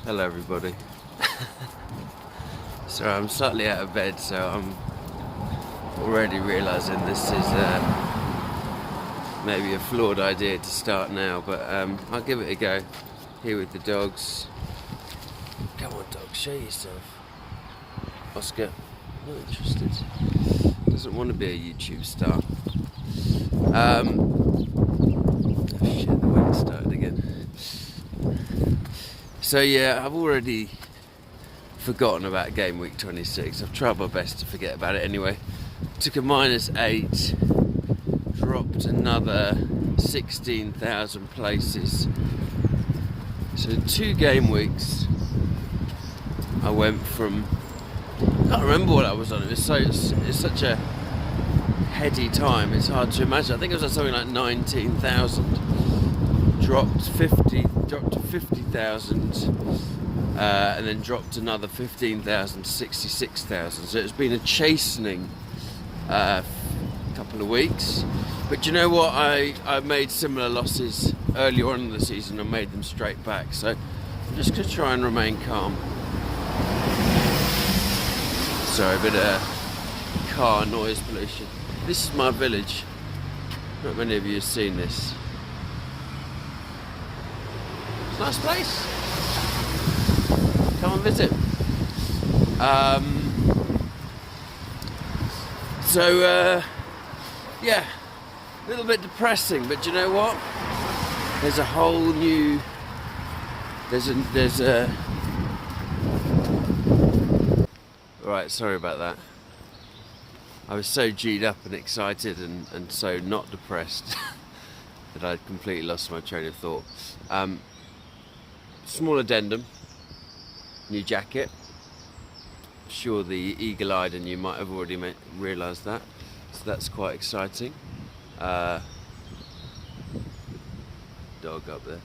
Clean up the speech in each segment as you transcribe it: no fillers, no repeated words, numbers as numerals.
Hello everybody. So I'm slightly out of bed, so I'm already realising this is maybe a flawed idea to start now, but I'll give it a go. Here with the dogs. Come on dog, show yourself. Oscar, not interested. Doesn't want to be a YouTube star. Oh shit, the wind started again. So yeah, I've already forgotten about game week 26. I've tried my best to forget about it anyway. Took a -8, dropped another 16,000 places. So 2 game weeks, I went from, I can't remember what I was on. It's such a heady time. It's hard to imagine. I think it was at something like 19,000. Dropped to 50,000, and then dropped another 15,000 to 66,000. So it's been a chastening couple of weeks. But you know what? I made similar losses earlier on in the season and made them straight back. So I'm just going to try and remain calm. Sorry, a bit of car noise pollution. This is my village. Not many of you have seen this. Nice place. Come and visit. Yeah, a little bit depressing, but you know what? There's a whole new. There's a. Right, sorry about that. I was so G'd up and excited and so not depressed that I'd completely lost my train of thought. Small addendum, new jacket. Sure, the eagle-eyed and you might have already realised that, so that's quite exciting. Dog up there.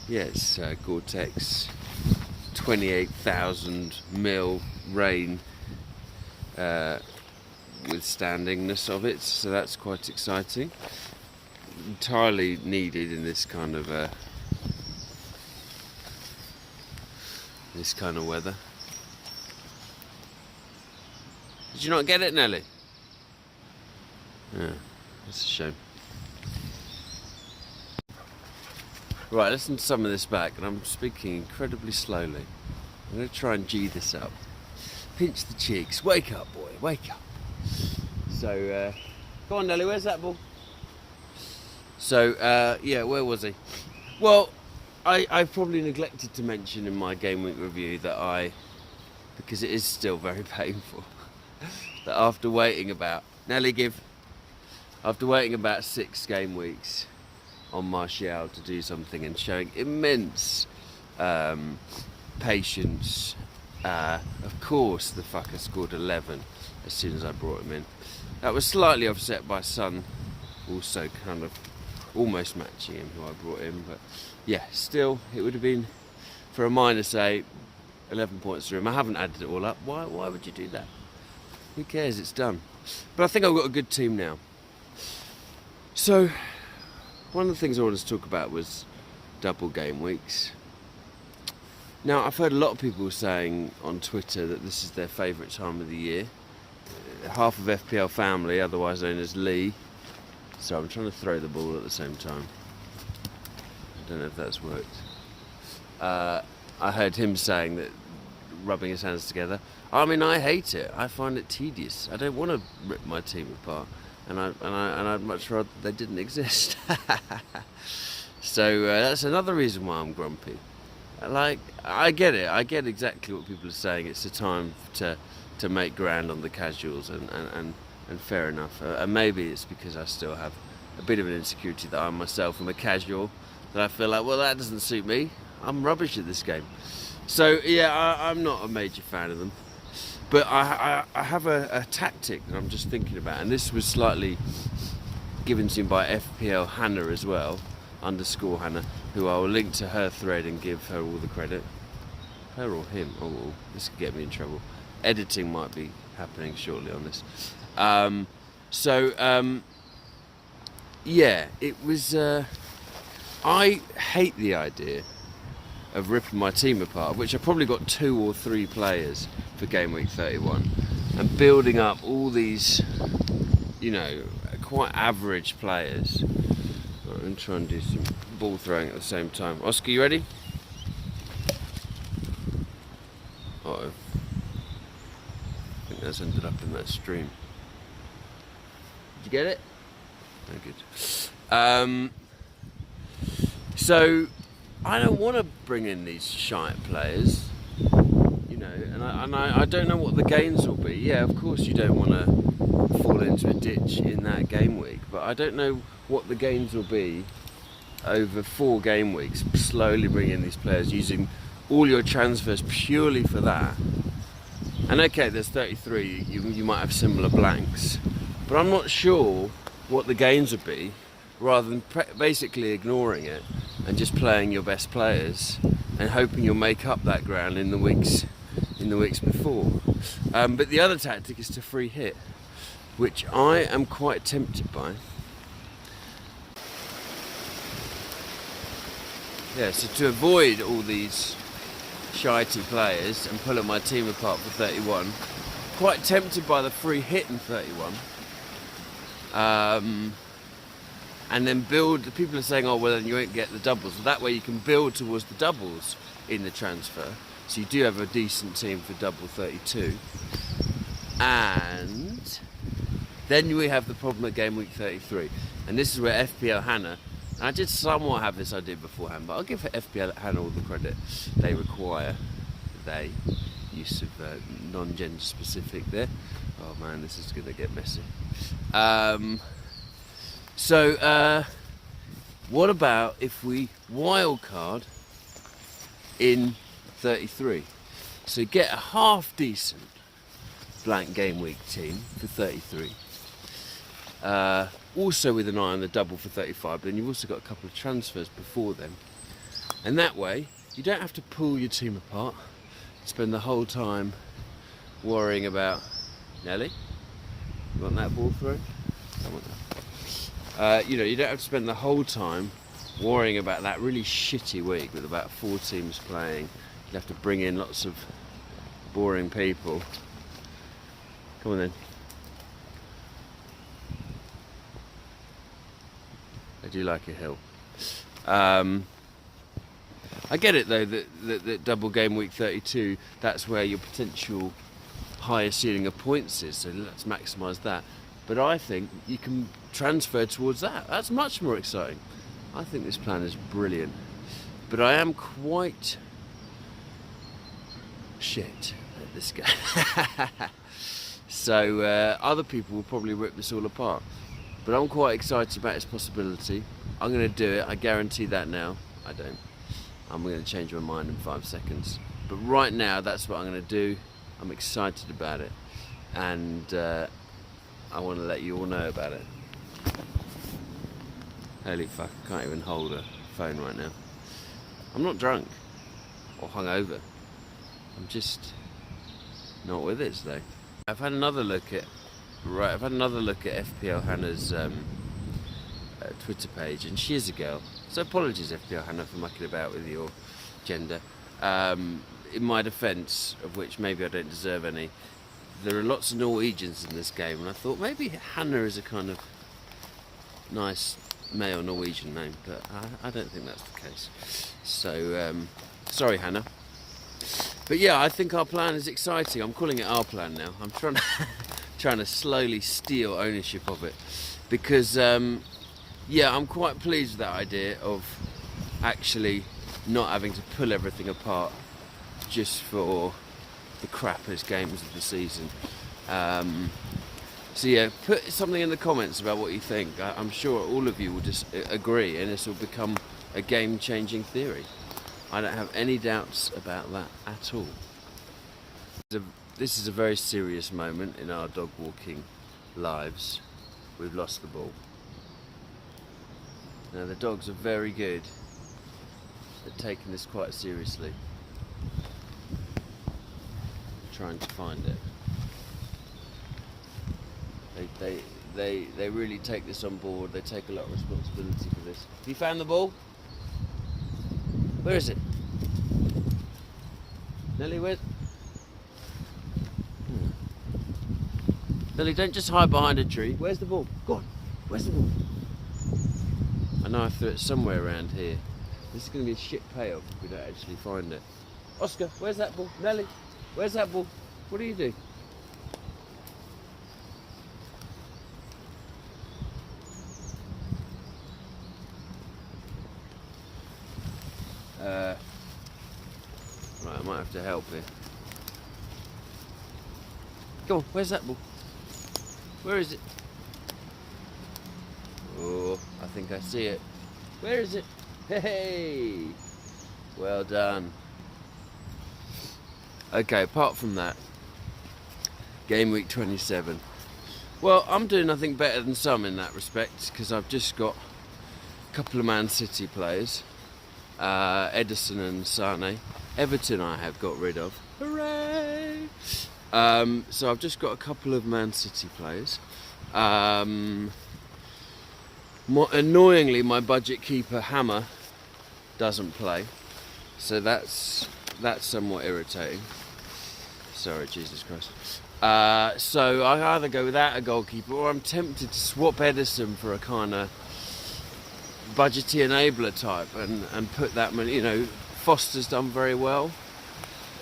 Yeah, it's Gore-Tex 28,000 mil rain withstandingness of it, so that's quite exciting. Entirely needed in this kind of weather. Did you not get it, Nelly? Yeah, that's a shame. Right, listen to some of this back, and I'm speaking incredibly slowly. I'm going to try and G this up. Pinch the cheeks. Wake up, boy. Wake up. So, go on, Nelly. Where's that ball? So, yeah, where was he? Well, I probably neglected to mention in my game week review that because it is still very painful, that after waiting about 6 game weeks on Martial to do something and showing immense patience, of course the fucker scored 11 as soon as I brought him in. That was slightly offset by Son also kind of almost matching him, who I brought in, but yeah, still it would have been, for a -8, 11 points through him. I haven't added it all up. Why would you do that? Who cares? It's done. But I think I've got a good team now. So one of the things I wanted to talk about was double game weeks. Now, I've heard a lot of people saying on Twitter that this is their favourite time of the year. Half of FPL family, otherwise known as Lee. So I'm trying to throw the ball at the same time. I don't know if that's worked. I heard him saying that, rubbing his hands together. I mean, I hate it. I find it tedious. I don't want to rip my team apart, and I'd much rather they didn't exist. So that's another reason why I'm grumpy. Like, I get it. I get exactly what people are saying. It's a time to make grand on the casuals, and fair enough. And maybe it's because I still have a bit of an insecurity that I myself am a casual, that I feel like, well, that doesn't suit me. I'm rubbish at this game. So yeah, I'm not a major fan of them. But I have a tactic that I'm just thinking about, and this was slightly given to me by FPL Hannah as well, _Hannah, who I will link to her thread and give her all the credit. Her or him? Oh, this could get me in trouble. Editing might be happening shortly on this. Yeah, it was I hate the idea of ripping my team apart, which I've probably got 2 or 3 players for game week 31, and building up all these, you know, quite average players. I'm going to try and do some ball throwing at the same time. Oscar, you ready? Uh-oh. I think that's ended up in that stream. Did you get it? Very good. So I don't want to bring in these shite players, you know, and I don't know what the gains will be. Yeah, of course you don't want to fall into a ditch in that game week, but I don't know what the gains will be over 4 game weeks. Slowly bring in these players, using all your transfers purely for that. And okay, there's 33, you might have similar blanks, but I'm not sure what the gains would be, rather than basically ignoring it and just playing your best players and hoping you'll make up that ground in the weeks before. But the other tactic is to free hit, which I am quite tempted by. Yeah, so to avoid all these shitey players and pulling my team apart for 31, quite tempted by the free hit in 31. And then build. People are saying, oh well, then you won't get the doubles. So that way you can build towards the doubles in the transfer. So you do have a decent team for double 32. And then we have the problem at game week 33. And this is where FPL Hannah, and I did somewhat have this idea beforehand, but I'll give FPL Hannah all the credit they require. They, use of non-gender specific there. Oh man, this is going to get messy. So, what about if we wildcard in 33? So get a half decent blank game week team for 33. Also with an eye on the double for 35, but then you've also got a couple of transfers before then. And that way, you don't have to pull your team apart, spend the whole time worrying about... Nelly? You want that ball through? I want that. You know, you don't have to spend the whole time worrying about that really shitty week with about 4 teams playing. You have to bring in lots of boring people. Come on then. I do like a hill. I get it though that double game week 32, that's where your potential higher ceiling of points is, so let's maximise that. But I think you can transfer towards that. That's much more exciting. I think this plan is brilliant. But I am quite shit at this game. So other people will probably rip this all apart. But I'm quite excited about its possibility. I'm going to do it. I guarantee that now. I don't. I'm going to change my mind in 5 seconds. But right now, that's what I'm going to do. I'm excited about it. And... I want to let you all know about it. Holy fuck, I can't even hold a phone right now. I'm not drunk or hungover. I'm just not with it today. I've had another look at FPL Hannah's Twitter page, and she is a girl. So apologies, FPL Hannah, for mucking about with your gender. In my defence, of which maybe I don't deserve any, there are lots of Norwegians in this game, and I thought maybe Hannah is a kind of nice male Norwegian name, but I don't think that's the case. So, sorry Hannah. But yeah, I think our plan is exciting. I'm calling it our plan now. I'm trying to slowly steal ownership of it, because yeah, I'm quite pleased with that idea of actually not having to pull everything apart just for the crappiest games of the season. So yeah, put something in the comments about what you think. I'm sure all of you will just agree, and this will become a game-changing theory. I don't have any doubts about that at all. This is a very serious moment in our dog walking lives. We've lost the ball. Now the dogs are very good at taking this quite seriously, trying to find it. They really take this on board. They take a lot of responsibility for this. Have you found the ball? Where is it? Nelly, where's... Nelly, don't just hide behind a tree. Where's the ball? Go on. Where's the ball? I know I threw it somewhere around here. This is going to be a shit payoff if we don't actually find it. Oscar, where's that ball? Nelly, where's that ball? What do you do? Right, I might have to help here. Go on, where's that ball? Where is it? Oh, I think I see it. Where is it? Hey! Well done. Okay, apart from that, game week 27. Well, I'm doing nothing better than some in that respect, because I've just got a couple of Man City players. Edison and Sane. Everton I have got rid of. Hooray! So I've just got a couple of Man City players. Annoyingly, my budget keeper Hammer doesn't play, so that's somewhat irritating. Sorry, Jesus Christ. So I either go without a goalkeeper, or I'm tempted to swap Edison for a kind of budgety enabler type and put that money. You know, Foster's done very well.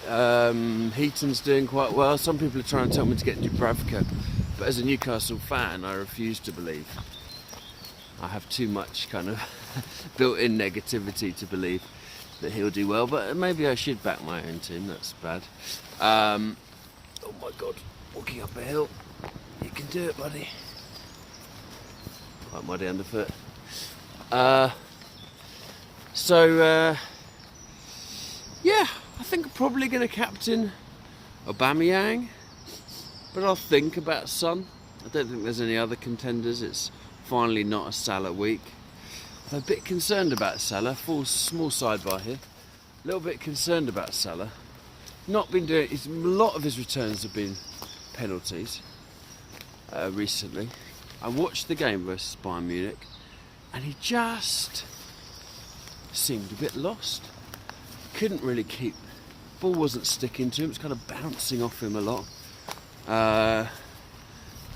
Heaton's doing quite well. Some people are trying to tell me to get Dubravka, but as a Newcastle fan, I refuse to believe. I have too much kind of built-in negativity to believe that he'll do well, but maybe I should back my own team. That's bad. Oh my God, walking up a hill. You can do it, buddy. Quite muddy underfoot. Yeah, I think I'm probably going to captain Aubameyang, but I'll think about Son. I don't think there's any other contenders. It's finally not a Salah week. I'm a bit concerned about Salah. Full small sidebar here. A little bit concerned about Salah. Not been doing. A lot of his returns have been penalties recently. I watched the game versus Bayern Munich, and he just seemed a bit lost. Couldn't really keep. Ball wasn't sticking to him. It's kind of bouncing off him a lot. I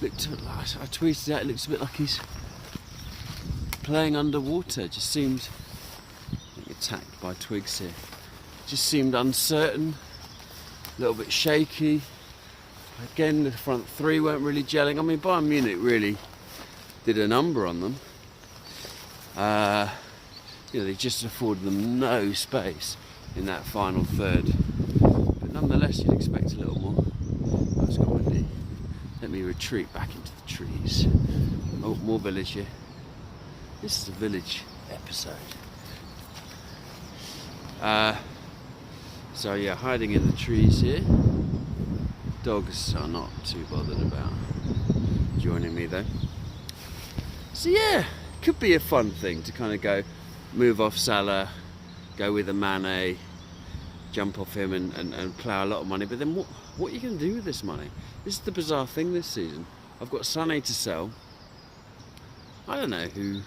tweeted out. It looks a bit like he's playing underwater. Just seemed. Being attacked by twigs here. Just seemed uncertain. A little bit shaky. Again, the front three weren't really gelling. I mean, Bayern Munich really did a number on them. They just afforded them no space in that final third. But nonetheless, you'd expect a little more. Oh, it's got windy. Let me retreat back into the trees. Oh, more village here. This is a village episode. So yeah, hiding in the trees here. Dogs are not too bothered about joining me though. So yeah, could be a fun thing to kind of go move off Salah, go with a Mane, jump off him and plough a lot of money. But then what are you going to do with this money? This is the bizarre thing this season. I've got Sané to sell. I don't know who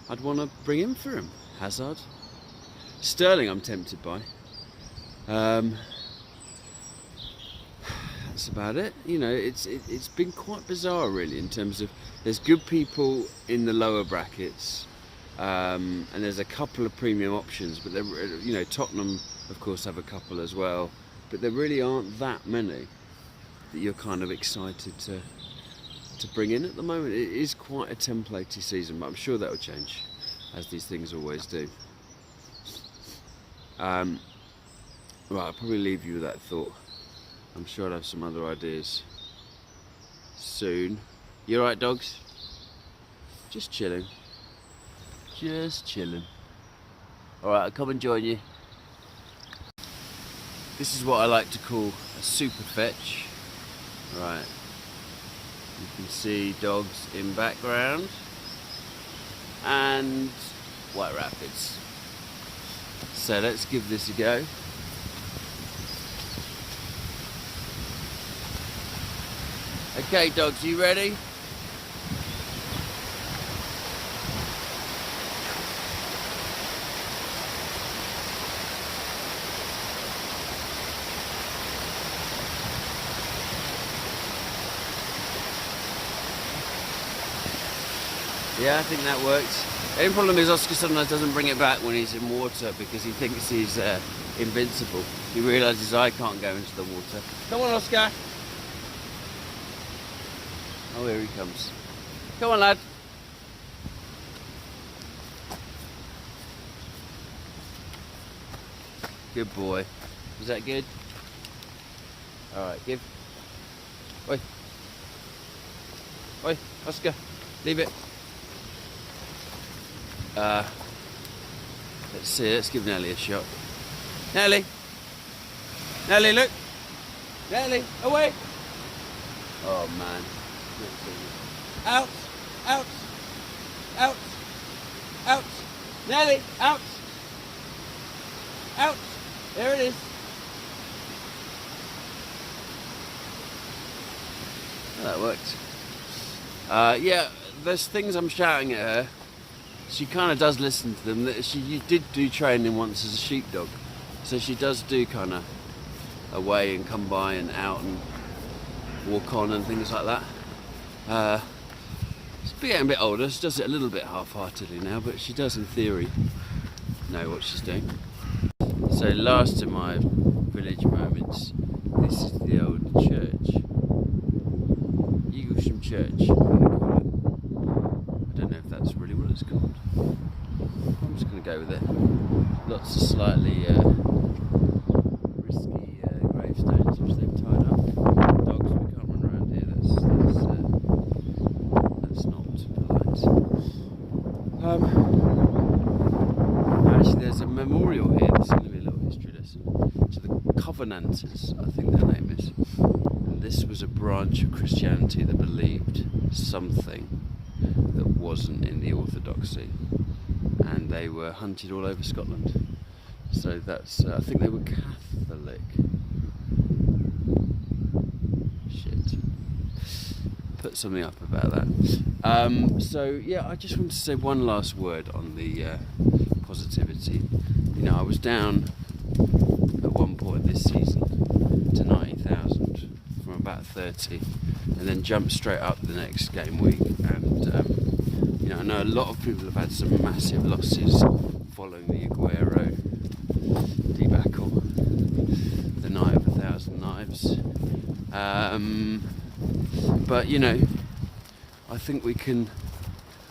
I'd want to bring in for him. Hazard. Sterling I'm tempted by. That's about it. You know, it's been quite bizarre really in terms of there's good people in the lower brackets. And there's a couple of premium options, but Tottenham of course have a couple as well, but there really aren't that many that you're kind of excited to bring in at the moment. It is quite a templatey season, but I'm sure that will change, as these things always do. Right, I'll probably leave you with that thought. I'm sure I'll have some other ideas soon. You alright, dogs? Just chilling. Just chilling. Alright, I'll come and join you. This is what I like to call a super fetch. Right. You can see dogs in background. And White Rapids. So let's give this a go. Okay, dogs, you ready? Yeah, I think that works. The only problem is Oscar sometimes doesn't bring it back when he's in water because he thinks he's invincible. He realises I can't go into the water. Come on, Oscar. Oh, here he comes. Come on, lad. Good boy. Was that good? Alright, give. Oi. Oi, Oscar. Leave it. Let's see, let's give Nelly a shot. Nelly! Nelly, look! Nelly, away! Oh man. Out! Out! Out! Out! Nelly, out! Out! There it is. Oh, that worked. Yeah, there's things I'm shouting at her. She kind of does listen to them. She did do training once as a sheepdog, so she does do kind of away and come by and out and walk on and things like that. She's getting a bit older. She does it a little bit half-heartedly now, but she does in theory know what she's doing. So last of my village moments. This is the old church. Eaglesham Church, I'm going to call it. I don't know if that's really what it's called. I'm just going to go with it. Lots of slightly risky gravestones which they've tied up. Dogs, we can't run around here. That's not polite. Actually, there's a memorial here. This is going to be a little history lesson to the Covenanters, I think their name is. This was a branch of Christianity that believed something that wasn't in the orthodoxy, and they were hunted all over Scotland. So that's, I think they were Catholic. Shit. Put something up about that. So yeah, I just want to say one last word on the positivity. You know, I was down at one point this season to 90,000. From about 30, and then jumped straight up the next game week. And you know, I know a lot of people have had some massive losses following the Aguero debacle, the night of 1,000 knives. But you know, I think we can.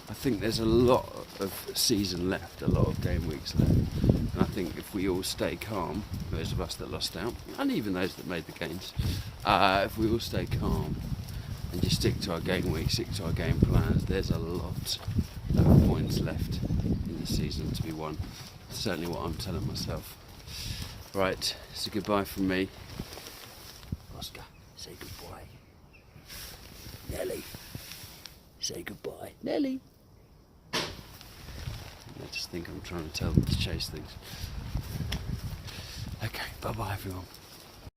I think there's a lot of season left, a lot of game weeks left. And I think if we all stay calm, those of us that lost out, and even those that made the gains, if we all stay calm and just stick to our game week, stick to our game plans, there's a lot of points left in the season to be won. Certainly what I'm telling myself. Right, so goodbye from me. Oscar, say goodbye. Nelly, say goodbye. Nelly. I just think I'm trying to tell them to chase things. Okay, bye-bye everyone.